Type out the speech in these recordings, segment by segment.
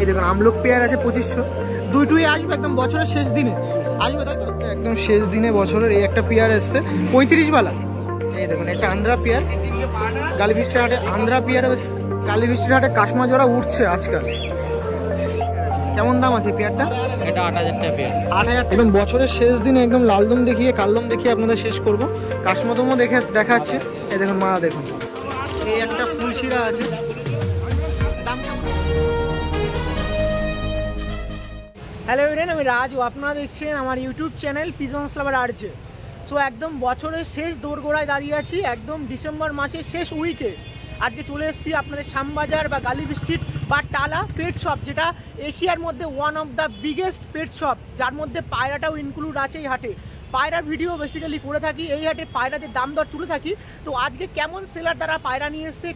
দেখুন আমলক পেয়ার আছে 2500, দুইটুই আসবে একদম বছরের শেষ দিনে আসবে, তাই তো? একদম শেষ দিনে বছরের এই একটা পেয়ার এসছে 35 বালা। এই দেখুন একটা আন্ধ্রা পেয়ার, কালীবৃষ্টির হাটে আন্ধ্রা পেয়ার, কালীবৃষ্টির হাটে কাশমা জোড়া উঠছে আজকাল। কেমন দাম আছে পেয়ারটা? এটা 8000 টাকা পেয়ার। 8000। একদম বছরের শেষ দিনে একদম লালদম দেখিয়ে কালদম দেখিয়ে আপনাদের শেষ করবো। কাশমাদমও দেখাচ্ছে। এই দেখুন মা, দেখুন এই একটা ফুলশিরা আছে। হ্যালো এভরিওয়ান, আমি রাজ, আপনারা দেখছেন আমার ইউটিউব চ্যানেল পিজনস লাভার আর্চে। সো একদম বছরের শেষ দোরগোড়ায় দাঁড়িয়ে আছি, একদম ডিসেম্বর মাসের শেষ উইকে। আজকে চলে এসেছি আপনাদের শ্যামবাজার বা গালিবিস্ট্রিট বা টালা পেট শপ, যেটা এশিয়ার মধ্যে one of the biggest pet shop, যার মধ্যে পায়রাটাও ইনক্লুড আছে এই হাটে। পায়রার ভিডিও বেসিক্যালি করে থাকি, এই হাটে পায়রাদের দাম দর তুলে থাকি। তো আজকে কেমন সেলার তারা পায়রা নিয়ে এসছে,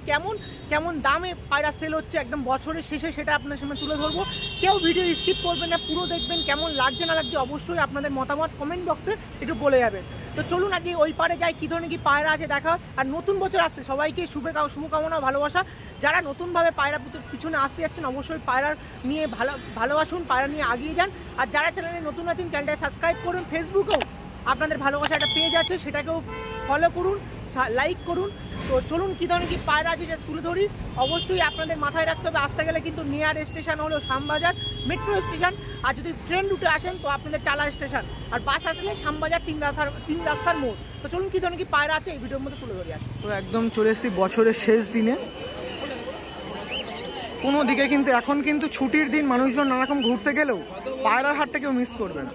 কেমন দামে পায়রা সেল হচ্ছে একদম বছরের শেষে, সেটা আপনাদের সামনে তুলে ধরবো। কেউ ভিডিও স্কিপ করবেন না, পুরো দেখবেন। কেমন লাগছে না লাগছে অবশ্যই আপনাদের মতামত কমেন্ট বক্সে একটু বলে যাবেন। তো চলুন আজকে ওই পারে যাই, কী ধরনের কি পায়রা আছে দেখা। আর নতুন বছর আসছে, সবাইকে শুভকামনা ভালোবাসা। যারা নতুনভাবে পায়রা পিছনে আসতে যাচ্ছেন অবশ্যই পায়রা নিয়ে ভালোবাসুন, পায়রা নিয়ে আগিয়ে যান। আর যারা চ্যানেলে নতুন আছেন চ্যানেলটা সাবস্ক্রাইব করুন। ফেসবুকেও আপনাদের ভালোবাসা একটা পেজ আছে, সেটাকেও ফলো করুন, লাইক করুন। তো চলুন কী ধরনের কি পায়রা আছে সেটা তুলে ধরি। অবশ্যই আপনাদের মাথায় রাখতে হবে, আসতে গেলে কিন্তু নিয়ার স্টেশন হলো শ্যামবাজার মেট্রো স্টেশন। আর যদি ট্রেন রুটে আসেন তো আপনাদের টালা স্টেশন, আর বাস আসলে শ্যামবাজার তিন রাস্তার মোড়। তো চলুন কী ধরনের কি পায়রা আছে এই ভিডিওর মধ্যে তুলে ধরি। তো একদম চলে এসেছি বছরের শেষ দিনে। কোনো দিকে কিন্তু এখন কিন্তু ছুটির দিন, মানুষজন নানারকম ঘুরতে গেলেও পায়রার হাটটা কেউ মিস করবে না।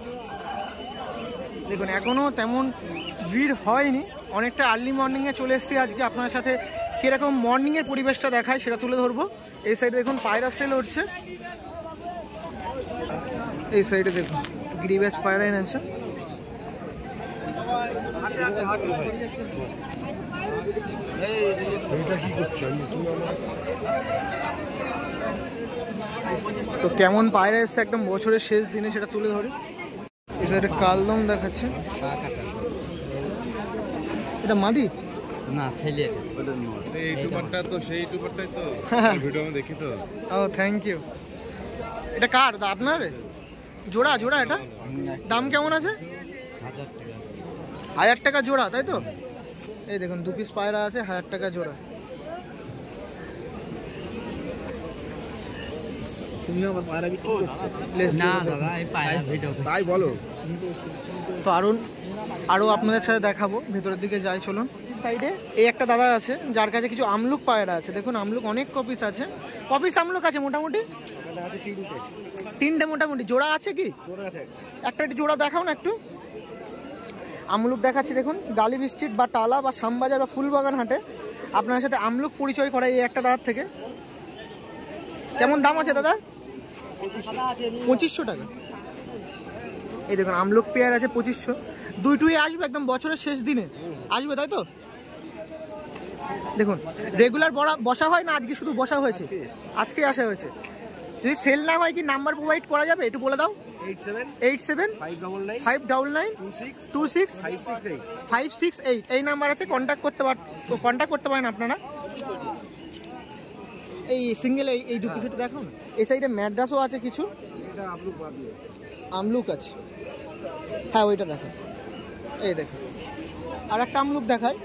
দেখুন এখনও তেমন ভিড় হয়নি, অনেকটা আর্লি মর্নিংয়ে চলে এসেছি আজকে। আপনার সাথে কীরকম মর্নিংয়ের পরিবেশটা দেখায় সেটা তুলে ধরবো। এই সাইডে দেখুন পায়রা সেল হচ্ছে, এই সাইডে দেখুন গিরিবাজ পায়রা এনেছে। তো কেমন পায়রা এসছে একদম বছরের শেষ দিনে সেটা তুলে ধরি। এই সাইডে কালদম দেখাচ্ছে, এটা মাদি না ছেলে, এই ইউটিউবারটা তো সেই ইউটিউবারটাই তো ভিডিও আমি দেখি তো। ও থ্যাংক ইউ। এটা কার? আপনার জোড়া? এটা দাম কেমন আছে? 1000 টাকা জোড়া, তাই তো? এই দেখুন 2 পিস পায়রা আছে, 1000 টাকা জোড়া। তুমিও আমার পায়রা বিক্রি করছো? না দাদা এই পায়রা ভিডিও তাই বলো। তো আরও আপনাদের সাথে দেখাবো, ভেতরের দিকে যাই চলুন। সাইডে এই একটা দাদা আছে যার কাছে কিছু আমলুক পায়রা আছে। দেখুন আমলুক অনেক কপিস আছে, কপিস আমলুক আছে মোটামুটি 3টে মোটামুটি। জোড়া আছে কি? একটা জোড়া দেখাও না একটু। আমলুক দেখাচ্ছি, দেখুন গালিবিস্ট্রিট বা টালা বা শ্যামবাজার বা ফুলবাগান হাটে আপনার সাথে আমলুক পরিচয় করাই এই একটা দাদার থেকে। কেমন দাম আছে দাদা? 2500 টাকা। এই দেখুন আমলক পেয়ার আছে 2500, দুইটুই আসবে একদম বছরের শেষ দিনে আসবে, তাই তো? দেখুন রেগুলার বসা হয় না, আজকে শুধু বসা হয়েছে, আজকেই আসা হয়েছে। যদি সেল না হয় কি নাম্বার প্রোভাইড করা যাবে একটু বলে দাও। 8759262568 এই নাম্বার আছে, কন্ট্যাক্ট করতে পারেন আপনারা। এই সিঙ্গেল এই 2 পিসটা দেখো না। এই সাইডে ম্যাড্রাসও আছে কিছু, আমলুক আছে। হ্যাঁ ওইটা দেখো, এই দেখো আর একটা আমলুক দেখায়।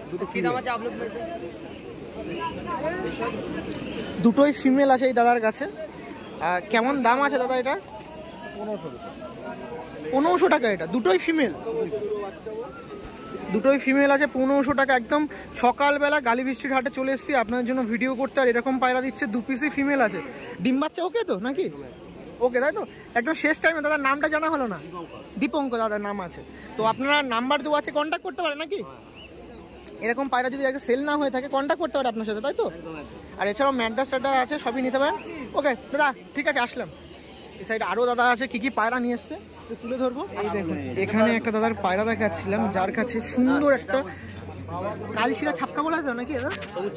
দুটোই ফিমেল আছে এই দাদার কাছে। কেমন দাম আছে দাদা এটা? 1500 টাকা। এটা দুটোই ফিমেল আছে 1500 টাকা। একদম সকালবেলা গালিবিস্ট্রিট হাটে চলে এসেছি আপনাদের জন্য ভিডিও করতে, আর এরকম পায়রা দিচ্ছে। 2 পিসই ফিমেল আছে, ডিম বাচ্চা ওকে তো নাকি? ওকে তাই তো। একদম শেষ টাইমে দাদার নামটা জানা হলো না। দীপঙ্কর দাদার নাম আছে। তো আপনারা নাম্বার দেওয়া আছে, কন্ট্যাক্ট করতে পারেন নাকি? এরকম পায়রা যদি আগে সেল না হয়ে থাকে কন্ট্যাক্ট করতে পারে আপনার সাথে, তাই তো? আর এছাড়াও ম্যাড্রাসটা আছে, সবই নিতে পারেন। ওকে দাদা ঠিক আছে, আসলাম। এই সাইডে আরও দাদা আছে, কী পায়রা নিয়ে এসছে তুলে ধরবো। এই দেখুন এখানে একটা দাদার পায়রা দেখাচ্ছিলাম, যার কাছে সুন্দর একটা কালিশিরা ছাপকা বলা যায় নাকি? সবুজ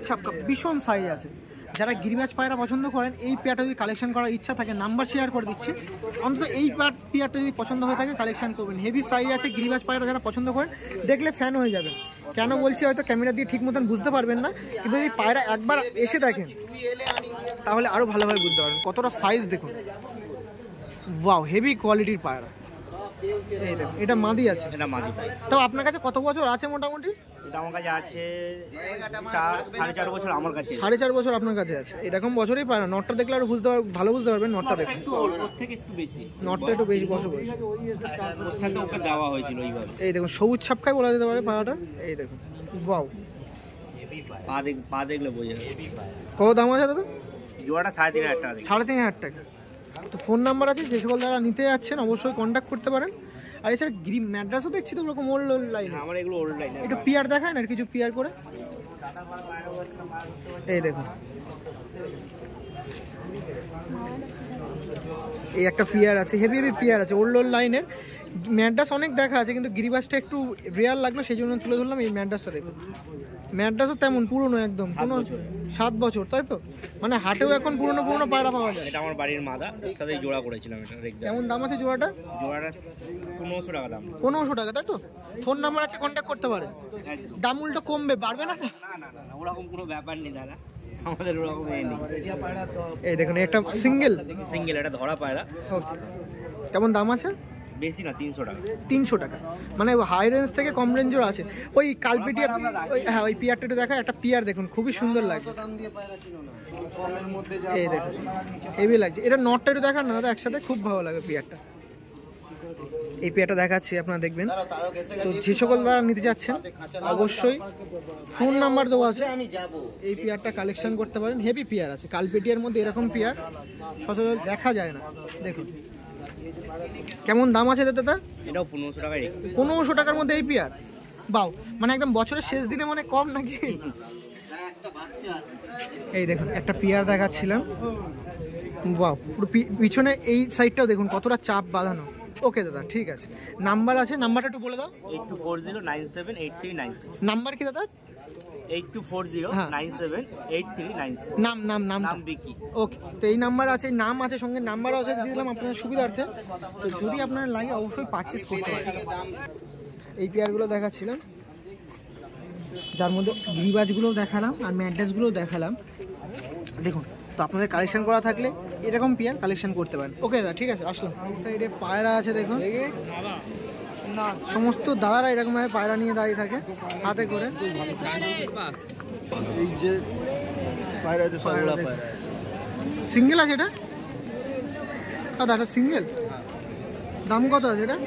ছাপকা ভীষণ সাইজ আছে। যারা গিরিবাজ পায়রা পছন্দ করেন, এই পেয়ারটা যদি কালেকশন করার ইচ্ছা থাকে নাম্বার শেয়ার করে দিচ্ছি, অন্তত এই পেয়ারটা যদি পছন্দ হয়ে থাকে কালেকশন করবেন। হেভি সাইজ আছে, গিরিবাজ পায়রা যারা পছন্দ করেন দেখলে ফ্যান হয়ে যাবেন। কেন বলছি হয়তো ক্যামেরা দিয়ে ঠিক মতন বুঝতে পারবেন না, কিন্তু এই পায়রা একবার এসে দেখেন তাহলে আরও ভালোভাবে বুঝতে পারবেন কতটা সাইজ দেখুন। ওয়াও, হেভি কোয়ালিটির পায়রা। এই দেখুন, এটা মাদি আছে। এটা মাদি পায়রা। তাও আপনার কাছে কত বছর আছে মোটামুটি? এটা আমার কাছে আছে 4.5 বছর আমার কাছে। 4.5 বছর আপনার কাছে আছে। এরকম বছরই পায়রা। নটটা দেখলে আরো ভালো বুঝতে পারবেন। নটটা দেখুন, একটু ওর থেকে একটু বেশি, নটটা একটু বেশি বছর বয়স। ওর সাথে ওকে দেওয়া হয়েছিল এইভাবে। এই দেখুন, সবুজ ছাপকায় বলা যেতে পারে পায়রাটা। এই দেখুন, ওয়াও, পা দেখলে বোঝা যাবে। কত দাম আছে দাদা? জোড়াটা 3,500 টাকা। 3,500 টাকা। তো ফোন নাম্বার আছে, যে সকল যারা নিতে যাচ্ছেন অবশ্যই কন্ট্যাক্ট করতে পারেন। আর এছাড়া গ্রিম ম্যাড্রাসও দেখছি তো ওরকম ওল্ড লাইন। আমার এগুলো ওল্ড লাইন। একটু পিয়ার দেখায় না, আর কিছু পিয়ার করে। এই দেখুন, এই একটা পিয়ার আছে, হেভি হেভি পিয়ার আছে, ওল্ড লাইনের। ম্যাড্রাস অনেক দেখা আছে, কিন্তু গিরিবাসটা একটু রেয়ার লাগলো, সেই জন্য তুলে ধরলাম। এই ম্যাড্রাসটা দেখুন, ম্যাড্রাসও তেমন পুরনো, একদম 7 বছর, তাই তো? মানে হাটেও এখন পুরনো পায়রা পাওয়া যায়। এটা আমার বাড়ির মাদা, এর সাথে জোড়া করেছিলাম। এটা কেমন দাম আছে জোড়াটা? জোড়াটা 1500 টাকা দাম। 1500 টাকা, তাই তো? ফোন নাম্বার আছে, কন্ট্যাক্ট করতে পারে। দাম উল্টো কমবে, বাড়বে না? না ওরকম কোনো ব্যাপার নেই দাদা, আমাদের ওরকম নেই। এই দেখুন, একটা সিঙ্গেল, এটা ধরা পায়রা। কেমন দাম আছে? বেশি না, 300 টাকা। 300 টাকা, মানে হাই রেঞ্জ থেকে কম রেঞ্জও আছে। ওই কালপিটিয়া, হ্যাঁ ওই পিয়ারটা একটু দেখা। একটা পিয়ার দেখুন, খুবই সুন্দর লাগছে। এই দেখুন, হেভি লাগছে। এটা নটটা একটু দেখান না দাদা একসাথে, খুব ভালো লাগে পিয়ারটা। এই পেয়ারটা দেখাচ্ছি, আপনারা দেখবেন। তো যে সকল দ্বারা নিতে যাচ্ছেন অবশ্যই ফোন নাম্বার দেওয়া আছে, এই পেয়ারটা কালেকশন করতে পারেন। হেভি পেয়ার আছে, কালপেটিয়ার মধ্যে এরকম পেয়ার সচরাচর দেখা যায় না। দেখুন কেমন দাম আছে দাদা? এটাও 1500 টাকায়। 1500 টাকার মধ্যে এই পেয়ার? বাও, মানে একদম বছরের শেষ দিনে মানে কম নাকি? এই দেখুন, একটা পেয়ার দেখাচ্ছিলাম। বাও, পুরো পিছনে এই সাইডটাও দেখুন কতটা চাপ বাঁধানো। ওকে দাদা, ঠিক আছে। নাম্বার আছে, নাম্বারটা একটু বলে দাও। 8240978396। নাম্বার কি দাদা? 8240978396। নাম বিকি। ওকে, তো এই নাম্বার আছে, নাম আছে, সঙ্গে নাম্বারও আছে, দিয়ে দিলাম আপনাদের সুবিধার্থে। তো যদি আপনার লাগে অবশ্যই পারচেস করতে পারেন। এই পেয়ারগুলো দেখাচ্ছিলাম, যার মধ্যে গিরিবাজগুলোও দেখালাম আর ম্যাড্রাসগুলোও দেখালাম। দেখুন, তো আপনাদের কালেকশন করা থাকলে এরকম পেয়ার কালেকশন করতে পারেন। ওকে দাদা, ঠিক আছে, আসলাম। এই সাইডে পায়রা আছে দেখুন, সমস্ত দাদারা এরকমভাবে পায়রা নিয়ে দাঁড়িয়ে থাকে হাতে করে। এই যে পায়রা আছে, সবগুলা পায়রা সিঙ্গেল আছে এটা দাদা? এটা সিঙ্গেল, দাম কত আছে এটা?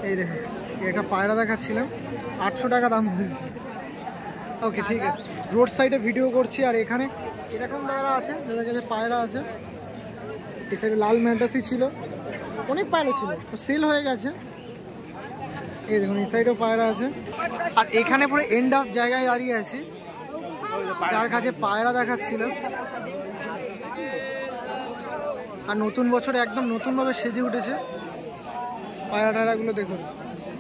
এই দেখুন, একটা পায়রা দেখাচ্ছিলাম, 800 টাকা দাম বলছি। ওকে, ঠিক আছে। রোড সাইডে ভিডিও করছি, আর এখানে এরকম দাদা আছে যাদের কাছে পায়রা আছে। এই সাইডে লাল ম্যাড্রাসই ছিল, অনেক পায়রা ছিল, তো সেল হয়ে গেছে। এই দেখুন, এই সাইডেও পায়রা আছে। আর এখানে পুরো এন্ড অফ জায়গায় দাঁড়িয়ে আছি, যার কাছে পায়রা দেখাচ্ছিলাম। আর নতুন বছরে একদম নতুনভাবে সেজে উঠেছে পায়রা টায়রাগুলো। দেখুন,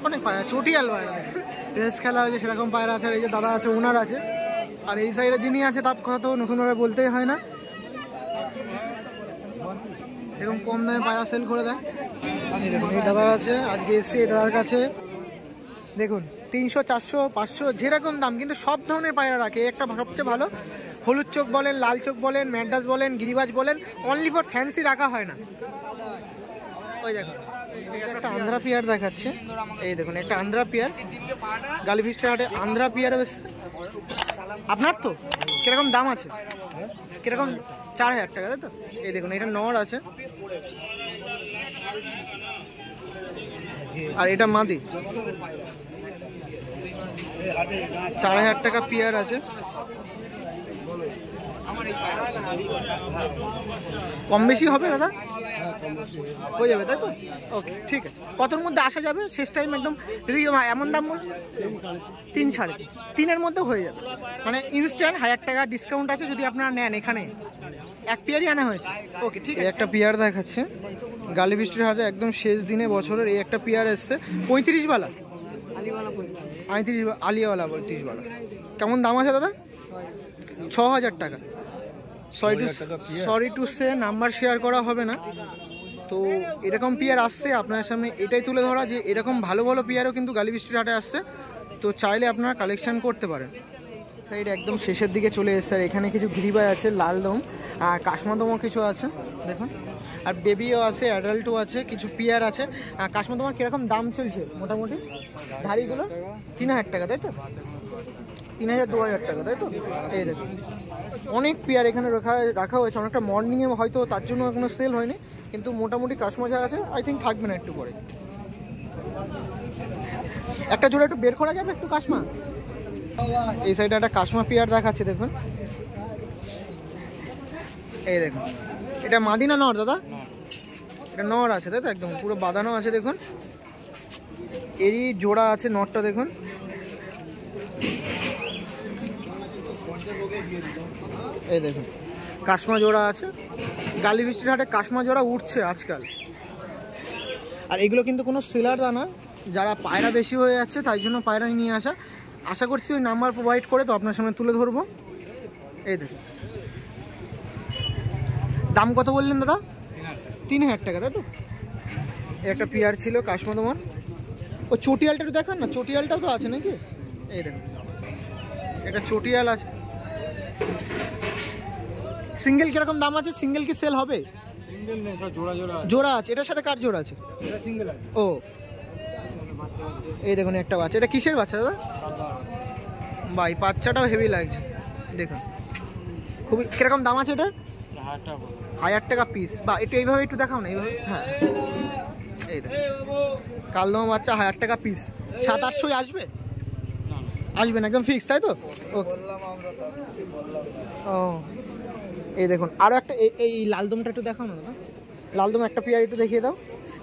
অনেক পায়রা, চটিয়াল পায়রা। দেখুন, রেস খেলা হয়েছে সেরকম পায়রা আছে। আর এই যে দাদা আছে, ওনার আছে। আর এই সাইডে যিনি আছে তার কথা তো নতুনভাবে বলতেই হয় না, এরকম কম দামে পায়রা সেল করে দেয়। এই দেখুন, এই দাদার আছে, আজকে এসছি এই দাদার কাছে। দেখুন, 300, 400, 500 যেরকম দাম, কিন্তু সব ধরনের পায়রা রাখে। একটা সবচেয়ে ভালো, হলুদ চোখ বলেন, লাল চোখ বলেন, ম্যাড্রাস বলেন, গিরিবাজ বলেন, অনলি ফর ফ্যান্সি রাখা হয় না। ওই দেখুন, একটা আন্ধ্রা পিয়ার দেখাচ্ছে। এই দেখুন, একটা আন্ধ্রা পিয়ার, গালিফিস্টের হাটে আন্ধ্রা পিয়ারও এসছে। আপনার তো কিরকম দাম আছে? কিরকম? 4000 টাকা, তাই তো? এই দেখুন, এটা নর আছে, আর এটা মাদি। 4000 টাকা পিয়ার আছে। কম বেশি হবে দাদা? হয়ে যাবে, তাই তো? ওকে, ঠিক আছে। কতর মধ্যে আসা যাবে শেষ টাইম একদম? যদি এমন দাম বল, 3, 3.5, 3-এর মধ্যে হয়ে যাবে। মানে ইনস্ট্যান্ট 1000 টাকা ডিসকাউন্ট আছে যদি আপনারা নেন। এখানে এক পেয়ারই আনা হয়েছে। ওকে, ঠিক আছে। একটা পেয়ার দেখাচ্ছে গালিফিস্টের হাটে, একদম শেষ দিনে বছরের। এই একটা পেয়ার এসছে 35 বালা, আলিয়াওয়ালা 35 বালা। কেমন দাম আছে দাদা? 6000 টাকা। Sorry to say, number share করা হবে না। তো এরকম পেয়ার আসছে আপনার সামনে, এটাই তুলে ধরা যে এরকম ভালো ভালো পেয়ারও কিন্তু গালিফিস্টের হাটে আসছে। তো চাইলে আপনারা কালেকশন করতে পারেন। সাইড একদম শেষের দিকে চলে এসছে। আর এখানে কিছু গিরিবাই আছে, লালদম আর কাশমাদমও কিছু আছে দেখুন। আর বেবিও আছে, অ্যাডাল্টও আছে, কিছু পিয়ার আছে। আর কাশমাদমার কীরকম দাম চলছে মোটামুটি ধাড়িগুলো? 3000 টাকা, তাই তো? 3000-2000 টাকা, তাই তো? এই দেখুন অনেক পেয়ার এখানে রাখা হয়েছে। অনেকটা মর্নিংয়ে হয়তো তার জন্য এখনো সেল হয়নি, কিন্তু মোটামুটি কাশমা যা আছে আই থিঙ্ক থাকবে না একটু পরে। একটা জোড়া একটু বের করা যাবে একটু কাশমা? এই সাইডে একটা কাশমা পেয়ার দেখাচ্ছে দেখুন। এই দেখুন এটা মাদি না নর দাদা? এটা নর আছে, তাই তো? একদম পুরো বাঁধানো আছে দেখুন। এরই জোড়া আছে নরটা দেখুন। এই দেখুন কাশমা জোড়া আছে। গালি বৃষ্টির হাটে কাশমা জোড়া উঠছে আজকাল। আর এগুলো কিন্তু কোনো সেলার দানা, যারা পায়রা বেশি হয়ে যাচ্ছে তাই জন্য পায়রা নিয়ে আসা। আশা করছি ওই নাম্বার প্রোভাইড করে তো আপনার সামনে তুলে ধরবো। এই দেখুন দাম কত বললেন দাদা? 3000 টাকা, তাই তো? একটা পেয়ার ছিল কাশমা তোমার। ও চটিয়ালটা একটু দেখান না, চটিয়ালটাও তো আছে নাকি? এই দেখুন একটা চটিয়াল আছে। সিঙ্গেল কিরকম দাম আছে? সিঙ্গেল কি সেল হবে? সিঙ্গেল নেই, সব জোড়া জোড়া জোড়া আছে। এটার সাথে কার জোড়া আছে? এটা সিঙ্গেল আছে। ও এই দেখুন একটা বাচ্চা। এটা কিসের বাচ্চা দাদা? ভাই বাচ্চাটাও হেভি লাগছে দেখুন। খুবই কিরকম দাম আছে এটা? 1000 টাকা পিস। বা একটু এইভাবে একটু দেখাও না, এইভাবে। হ্যাঁ এই দেখুন কালদমা বাচ্চা 1000 টাকা পিস। 700-800 আসবে? আসবে না একদম ফিক্স, তাই তো? ওকে। ও এই দেখুন আরও একটা এই লালদমটা একটু দেখাও না দাদা। লালদম একটা পেয়ার একটু দেখিয়ে দাও।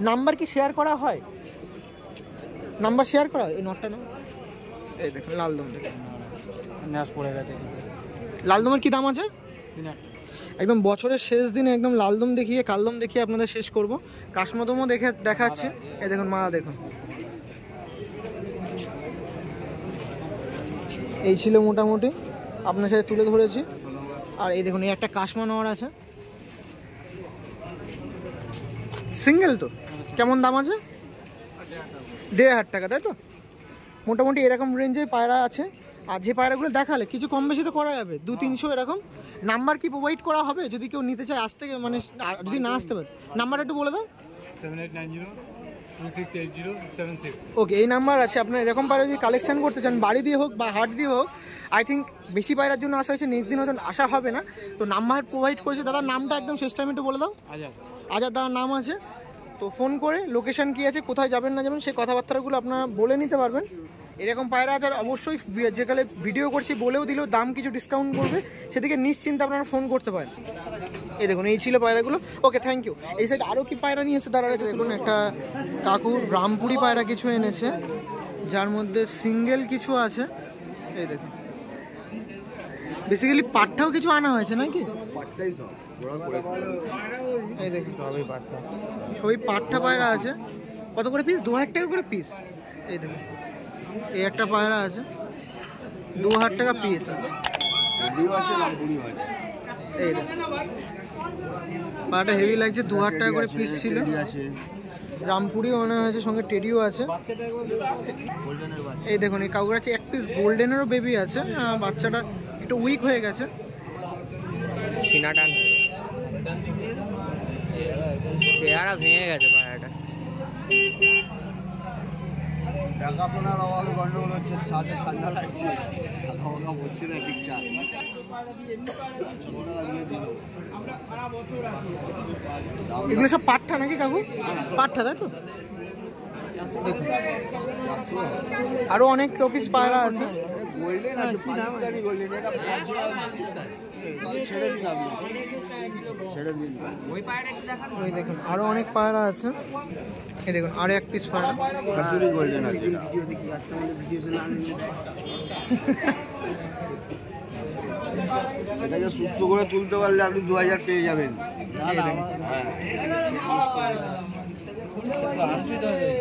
নাম্বার কি শেয়ার করা হয়? নাম্বার শেয়ার করা হয়? এই নটটা না? এই দেখুন লালদম দেখুন ন্যাস পড়ে গেছে। লালদমের কি দাম আছে? একদম বছরের শেষ দিনে একদম লালদম দেখিয়ে কালদম দেখিয়ে আপনাদের শেষ করব। কাশমাদমও দেখাচ্ছে। এই দেখুন মা দেখুন। এই ছিল মোটামুটি আপনার সাথে তুলে ধরেছি। আর এই দেখুন এই একটা কাশমা নেওয়ার আছে, সিঙ্গেল তো। কেমন দাম আছে? 1500 টাকা, তাই তো? মোটামুটি এরকম রেঞ্জে পায়রা আছে। আর যে পায়রাগুলো দেখালে কিছু কম বেশি তো করা যাবে, 200-300 এরকম। নাম্বার কি প্রোভাইড করা হবে যদি কেউ নিতে চায় আসতে, মানে যদি না আসতে পারে? নাম্বারটা একটু বলে দাও। 7890268076। ওকে এই নাম্বার আছে। আপনার এরকম পায়রা যদি কালেকশন করতে চান বাড়ি দিয়ে হোক বা হাট দিয়ে হোক, আই থিঙ্ক বেশি পায়রার জন্য আসা হয়েছে, নেক্সট দিন হয়তো আসা হবে না। তো নাম্বার প্রোভাইড করেছে দাদার নামটা একদম শেষ টাইমে একটু বলে দাও। আজাদ দাদার নাম আছে। তো ফোন করে লোকেশন কী আছে, কোথায় যাবেন না যাবেন সেই কথাবার্তাগুলো আপনারা বলে নিতে পারবেন। এরকম পায়রা আছে। আর অবশ্যই যেকালে ভিডিও করছি বলেও দিলেও দাম কিছু ডিসকাউন্ট করবে, সেদিকে নিশ্চিন্তে আপনারা ফোন করতে পারেন। এই দেখুন এই ছিল পায়রাগুলো। Okay thank you. এই সাইড আরও কি পায়রা নিয়ে এসে দাঁড়া দেখুন। একটা কাকু রামপুরি পায়রা কিছু এনেছে, যার মধ্যে সিঙ্গেল কিছু আছে। এই দেখুন বেসিক্যালি পাটটাও কিছু আনা হয়েছে নাকি? এই দেখুন সবই পাট্টা পায়রা আছে। কত করে পিস? 2000 টাকা করে পিস। এই দেখুন এই একটা পায়রা আছে, 2000 টাকা পিস আছে। এই দেখুন পায়রাটা হেভি লাগছে, 2000 টাকা করে পিস ছিল। রামপুরিও আনা হয়েছে, সঙ্গে টেডিও আছে। এই দেখুন এই কাউকে আছে এক পিস গোল্ডেনেরও বেবি আছে। বাচ্চাটা একটু উইক হয়ে গেছে। সিনাটান চেহারা ভেঙে গেছে পায়রাটা। দেখাশোনার অভাবে গন্ডগোল হচ্ছে, ছাদে ঠান্ডা লাগছে, হাওয়া হচ্ছে না ঠিকঠাক। এগুলো সব পাট্টা নাকি কাকু? পাট্টা, তাই তো? দেখুন আরো অনেক পিস পায়রা আছে। গোল্ডেন আছে, পাকিস্তানি গোল্ডেন। এটা ছেড়ে দিন, আপনি ছেড়ে দিন। ওই দেখুন আরো অনেক পায়রা আছে। এই দেখুন আরো এক পিস পায়রা কাসুরি গোল্ডেন আছে। এটাকে সুস্থ করে তুলতে পারলে আপনি 2000 পেয়ে যাবেন।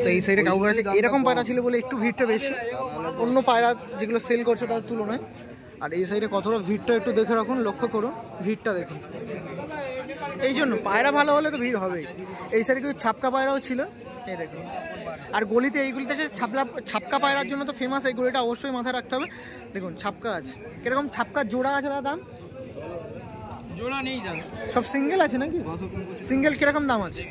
তো এই সাইডে কাউকে আছে এরকম পায়রা ছিল বলে একটু ভিড়টা বেশি অন্য পায়রা যেগুলো সেল করছে তার তুলনায়। আর এই সাইডে কতটা ভিড়টা একটু দেখে রাখুন, লক্ষ্য করুন ভিড়টা দেখুন। এই জন্য পায়রা ভালো হলে তো ভিড় হবেই। এই সাইডে কিছু ছাপকা পায়রাও ছিল, এই দেখুন। আর গলিতে এইগুলিতে সে ছাপকা পায়রার জন্য তো ফেমাস, এই গলিটা অবশ্যই মাথায় রাখতে হবে। দেখুন ছাপকা আছে, কিরকম ছাপকা জোড়া আছে দাদা দাম? জোড়া নেই জানো, সব সিঙ্গেল আছে নাকি? সিঙ্গেল কিরকম দাম আছে?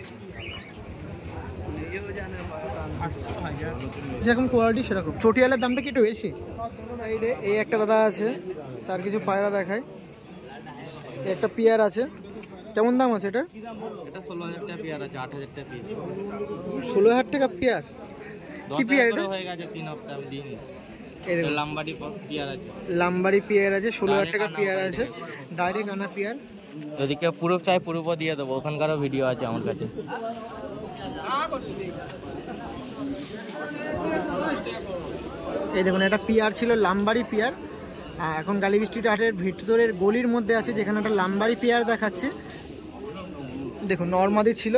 যেরকম কোয়ালিটি সেরকম। চটিয়ালের দামটা কি একটু বেশি? এই একটা দাদা আছে, তার কিছু পায়রা দেখায়। এই একটা পেয়ার আছে, কেমন দাম আছে এটা? এটা 16,000 টাকা পেয়ার আছে, 8,000 টাকা পিস। 16,000 টাকা পেয়ার? কি পেয়ার এটা? হয়ে গেছে পিন অফ টাইম দিন। এই দেখুন লাম্বাডি পেয়ার আছে, লাম্বারি পেয়ার আছে, 16,000 টাকা পেয়ার আছে, ডাইরেক্ট আনা পেয়ার। যদি কেউ পুরো চাই পুরো দিয়ে দেবো, ওখানকারও ভিডিও আছে আমার কাছে। এই দেখুন একটা পেয়ার ছিল, লাম্বারি পেয়ার। এখন গালিব স্ট্রিট হাটের ভিতরের গলির মধ্যে আছে, যেখানে একটা লাম্বারি পেয়ার দেখাচ্ছে। দেখুন নর্মাদি ছিল।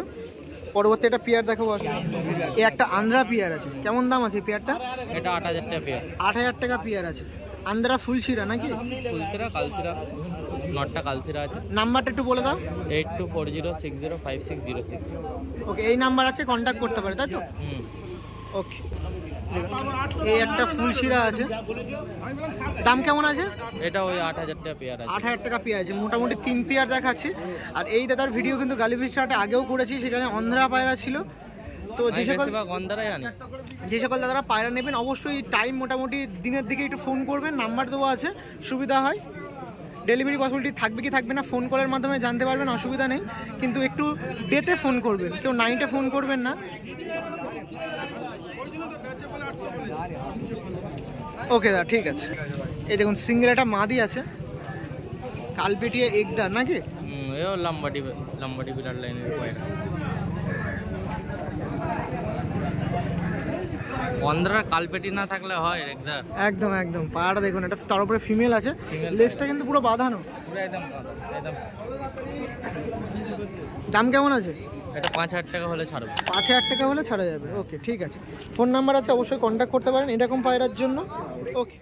পরবর্তী একটা পেয়ার দেখাবো। এই একটা আন্ধ্রা পেয়ার আছে, কেমন দাম আছে এই পেয়ারটা? এটা 8,000 টাকা পেয়ার। 8,000 টাকা পেয়ার আছে। আন্ধ্রা ফুলশিরা নাকি? ফুলসিরা কালসিরা, নটটা কালসিরা আছে। নাম্বারটা একটু বলে দাও। 8240605606। ওকে, এই নাম্বার আছে, কন্ট্যাক্ট করতে পারে তাই তো? ওকে। এই একটা ফুলশিরা আছে, দাম কেমন আছে? এটা ওই 8,000 টাকা পেয়ার আছে। 8,000 টাকা পেয়ার আছে, মোটামুটি 3 পেয়ার দেখাচ্ছি। আর এই দাদার ভিডিও কিন্তু গালিব স্ট্রিটে আগেও করেছি, সেখানে অন্ধ্রা পায়রা ছিল। তো যে সকল দাদারা পায়রা নেবেন অবশ্যই টাইম মোটামুটি দিনের দিকে একটু ফোন করবেন, নাম্বার দেওয়া আছে, সুবিধা হয়। ডেলিভারি পসিবিলিটি থাকবে কি থাকবে না ফোন কলের মাধ্যমে জানতে পারবেন, অসুবিধা নেই। কিন্তু একটু ডেতে ফোন করবেন, কেউ নাইটে ফোন করবেন না। ওকে দাদা, ঠিক আছে। এই দেখুন সিঙ্গেল একটা মাদি আছে, কালপেটিয়া একদার নাকি? এও লাম্বাডি বিরাট লাইনের পায়রা। অন্ধ্রা কালপেটি না থাকলে হয় একদম। একদম একদম। পায়রাটা দেখুন, এটা তার উপরে ফিমেল আছে, লেজটা কিন্তু পুরো বাঁধানো। একদম। দাম কেমন আছে? এটা 5,000 টাকা হলে ছাড়বে। 5,000 টাকা হলে ছাড়া যাবে। ওকে, ঠিক আছে। ফোন নাম্বার আছে, অবশ্যই কন্ট্যাক্ট করতে পারেন এরকম পায়রার জন্য। ওকে।